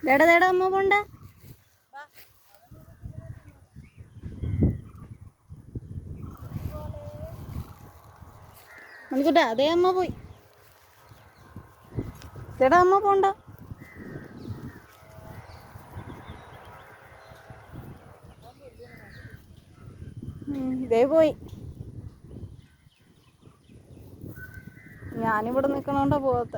ദേടാ അമ്മ പോണ്ട. മണിക്കൂട്ടാ അതേ അമ്മ പോയി. ദേടാ അമ്മ പോണ്ട. ഇതേ പോയി. ഞാനിവിടെ നിൽക്കണോണ്ടാ പോകാത്ത.